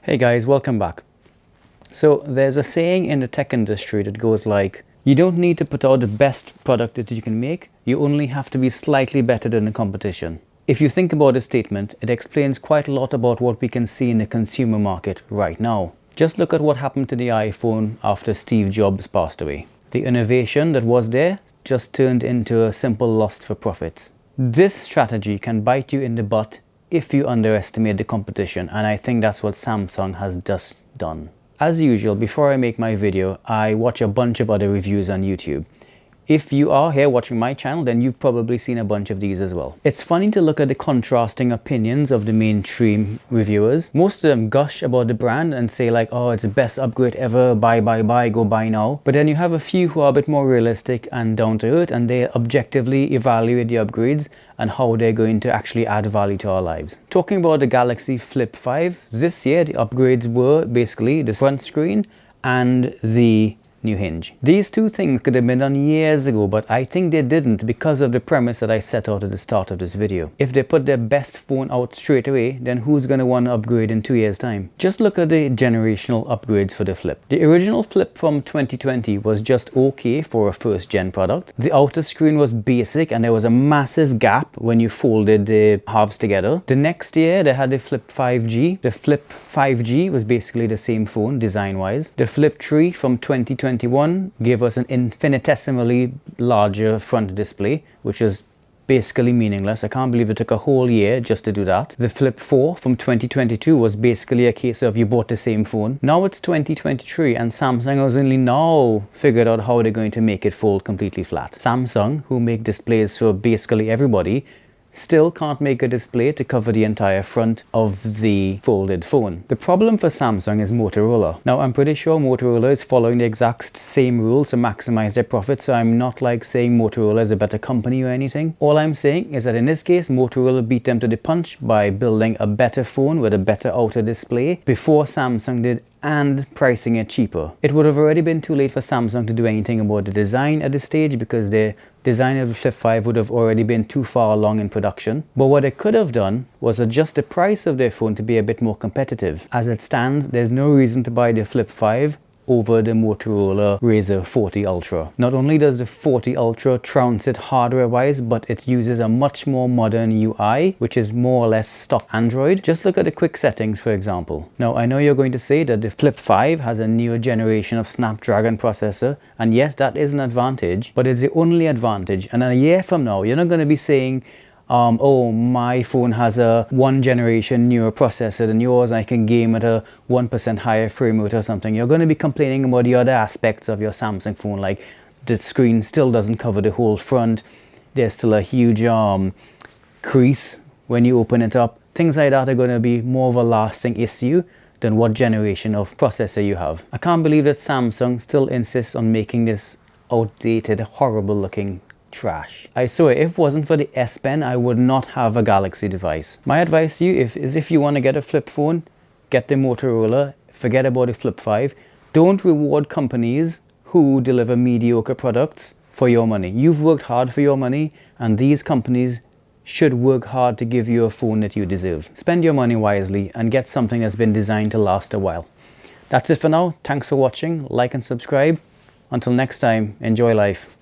Hey guys, welcome back. So there's a saying in the tech industry that goes like, you don't need to put out the best product that you can make, you only have to be slightly better than the competition. If you think about this statement, it explains quite a lot about what we can see in the consumer market right now. Just look at what happened to the iPhone after Steve Jobs passed away. The innovation that was there just turned into a simple lust for profits. This strategy can bite you in the butt if you underestimate the competition, and I think that's what Samsung has just done. As usual, before I make my video, I watch a bunch of other reviews on YouTube. If you are here watching my channel, then you've probably seen a bunch of these as well. It's funny to look at the contrasting opinions of the mainstream reviewers. Most of them gush about the brand and say like, oh, it's the best upgrade ever, buy, go buy now. But then you have a few who are a bit more realistic and down to earth, and they objectively evaluate the upgrades and how they're going to actually add value to our lives. Talking about the Galaxy Flip 5, this year the upgrades were basically the front screen and the new hinge. These two things could have been done years ago, but I think they didn't because of the premise that I set out at the start of this video. If they put their best phone out straight away, then who's going to want to upgrade in 2 years time? Just look at the generational upgrades for the Flip. The original Flip from 2020 was just okay for a first gen product. The outer screen was basic and there was a massive gap when you folded the halves together. The next year they had the Flip 5G. The Flip 5G was basically the same phone design wise. The Flip 3 from 2021 gave us an infinitesimally larger front display, which is basically meaningless. I can't believe it took a whole year just to do that. The Flip 4 from 2022 was basically a case of you bought the same phone. Now it's 2023 and Samsung has only now figured out how they're going to make it fold completely flat. Samsung, who make displays for basically everybody, still can't make a display to cover the entire front of the folded phone. The problem for Samsung is Motorola. Now I'm pretty sure Motorola is following the exact same rules to maximize their profit, so I'm not like saying Motorola is a better company or anything. All I'm saying is that in this case Motorola beat them to the punch by building a better phone with a better outer display before Samsung did, and pricing it cheaper. It would have already been too late for Samsung to do anything about the design at this stage because their design of the Flip 5 would have already been too far along in production. But what they could have done was adjust the price of their phone to be a bit more competitive. As it stands, there's no reason to buy the Flip 5 over the Motorola Razr 40 Ultra. Not only does the 40 Ultra trounce it hardware wise, but it uses a much more modern UI, which is more or less stock Android. Just look at the quick settings, for example. Now I know you're going to say that the Flip 5 has a newer generation of Snapdragon processor, and yes, that is an advantage, but it's the only advantage. And a year from now, you're not going to be saying, oh, my phone has a 1 generation newer processor than yours, I can game at a 1% higher frame rate or something. You're going to be complaining about the other aspects of your Samsung phone, like the screen still doesn't cover the whole front, there's still a huge crease when you open it up. Things like that are going to be more of a lasting issue than what generation of processor you have. I can't believe that Samsung still insists on making this outdated, horrible looking trash. I swear, if it wasn't for the S Pen, I would not have a Galaxy device. My advice to you is if you want to get a flip phone, get the Motorola, forget about the Flip 5. Don't reward companies who deliver mediocre products for your money. You've worked hard for your money, and these companies should work hard to give you a phone that you deserve. Spend your money wisely and get something that's been designed to last a while. That's it for now. Thanks for watching. Like and subscribe. Until next time, enjoy life.